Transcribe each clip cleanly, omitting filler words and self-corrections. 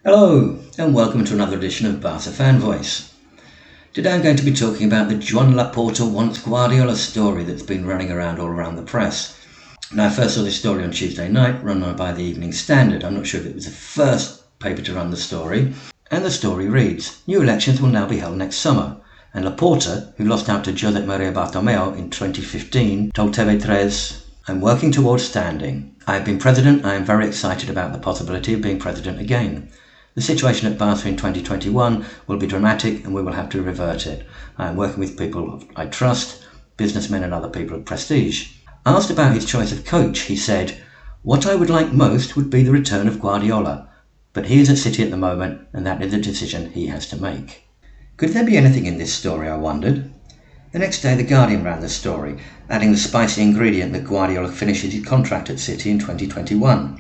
Hello and welcome to another edition of Barça Fan Voice. Today I'm going to be talking about the Joan Laporta wants Guardiola story that's been running around all around the press. Now I first saw this story on Tuesday night, run by the Evening Standard. I'm not sure if it was the first paper to run the story. And the story reads, new elections will now be held next summer. And Laporta, who lost out to Josep Maria Bartomeu in 2015, told TV3, I'm working towards standing. I have been president. I am very excited about the possibility of being president again. The situation at Barça in 2021 will be dramatic and we will have to revert it. I am working with people I trust, businessmen and other people of prestige. Asked about his choice of coach, he said, what I would like most would be the return of Guardiola. But he is at City at the moment and that is a decision he has to make. Could there be anything in this story, I wondered? The next day, The Guardian ran the story, adding the spicy ingredient that Guardiola finishes his contract at City in 2021.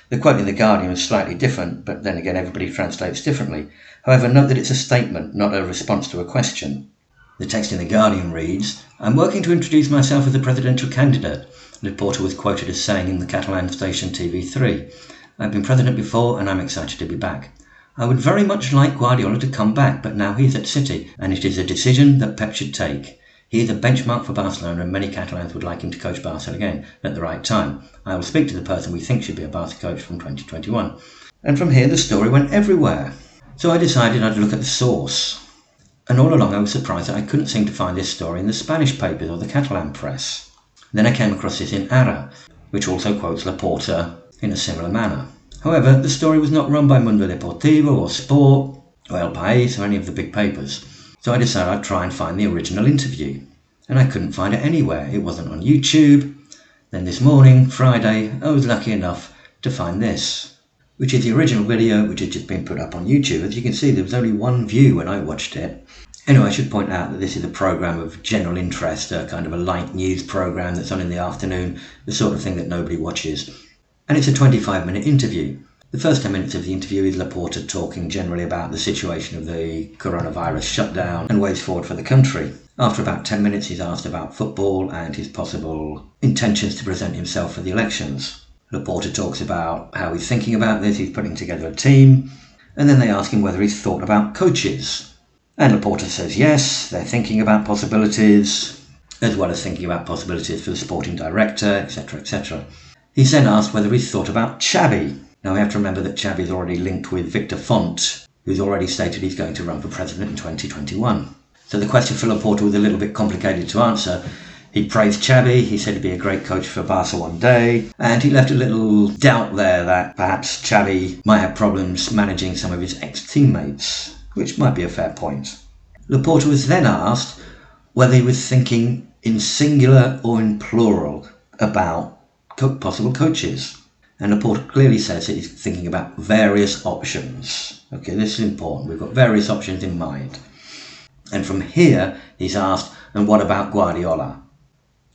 The quote in The Guardian was slightly different, but then again everybody translates differently. However, note that it's a statement, not a response to a question. The text in The Guardian reads, I'm working to introduce myself as a presidential candidate, Laporta was quoted as saying in the Catalan station TV3. I've been president before and I'm excited to be back. I would very much like Guardiola to come back, but now he is at City, and it is a decision that Pep should take. He is a benchmark for Barcelona, and many Catalans would like him to coach Barca again at the right time. I will speak to the person we think should be a Barca coach from 2021. And from here, the story went everywhere. So I decided I'd look at the source. And all along, I was surprised that I couldn't seem to find this story in the Spanish papers or the Catalan press. Then I came across this in Ara, which also quotes Laporta in a similar manner. However, the story was not run by Mundo Deportivo or Sport or El País or any of the big papers. So I decided I'd try and find the original interview. And I couldn't find it anywhere. It wasn't on YouTube. Then this morning, Friday, I was lucky enough to find this, which is the original video which had just been put up on YouTube. As you can see, there was only one view when I watched it. Anyway, I should point out that this is a programme of general interest, a kind of a light news programme that's on in the afternoon, the sort of thing that nobody watches. And it's a 25-minute interview. The first 10 minutes of the interview is Laporta talking generally about the situation of the coronavirus shutdown and ways forward for the country. After about 10 minutes, he's asked about football and his possible intentions to present himself for the elections. Laporta talks about how he's thinking about this, he's putting together a team, and then they ask him whether he's thought about coaches. And Laporta says yes, they're thinking about possibilities, as well as thinking about possibilities for the sporting director, etc., etc. He's then asked whether he's thought about Xavi. Now we have to remember that Xavi is already linked with Victor Font, who's already stated he's going to run for president in 2021. So the question for Laporta was a little bit complicated to answer. He praised Xavi, he said he'd be a great coach for Barca one day, and he left a little doubt there that perhaps Xavi might have problems managing some of his ex-teammates, which might be a fair point. Laporta was then asked whether he was thinking in singular or in plural about possible coaches. And Laporta clearly says that he's thinking about various options. Okay, this is important. We've got various options in mind. And from here, he's asked, and what about Guardiola?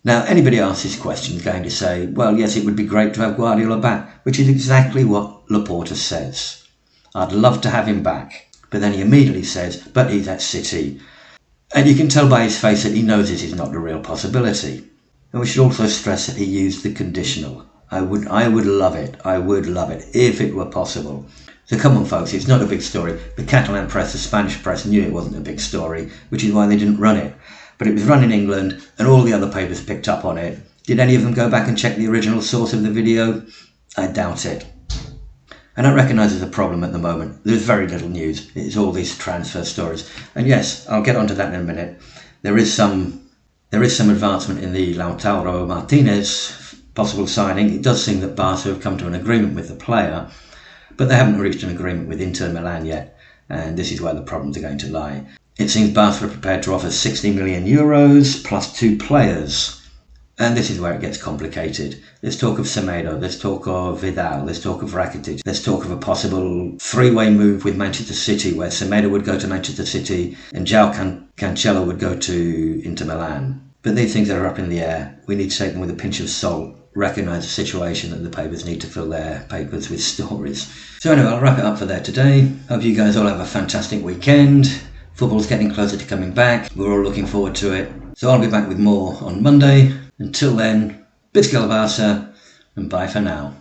Now, anybody asks this question is going to say, well, yes, it would be great to have Guardiola back, which is exactly what Laporta says. I'd love to have him back. But then he immediately says, but he's at City. And you can tell by his face that he knows this is not a real possibility. And we should also stress that he used the conditional. I would love it. I would love it if it were possible. So come on, folks, it's not a big story. The Catalan press, the Spanish press knew it wasn't a big story, which is why they didn't run it. But it was run in England and all the other papers picked up on it. Did any of them go back and check the original source of the video? I doubt it. And I recognise there's a problem at the moment. There's very little news. It's all these transfer stories. And yes, I'll get onto that in a minute. There is some advancement in the Lautaro Martinez possible signing. It does seem that Barca have come to an agreement with the player, but they haven't reached an agreement with Inter Milan yet, and this is where the problems are going to lie. It seems Barca are prepared to offer 60 million euros plus 2 players, and this is where it gets complicated. There's talk of Semedo, there's talk of Vidal, there's talk of Rakitic, there's talk of a possible 3-way move with Manchester City, where Semedo would go to Manchester City and João Cancelo would go to Inter Milan. But these things are up in the air. We need to take them with a pinch of salt, recognise the situation that the papers need to fill their papers with stories. So anyway, I'll wrap it up for there today. Hope you guys all have a fantastic weekend. Football's getting closer to coming back. We're all looking forward to it. So I'll be back with more on Monday. Until then, Bisca la Barça, and bye for now.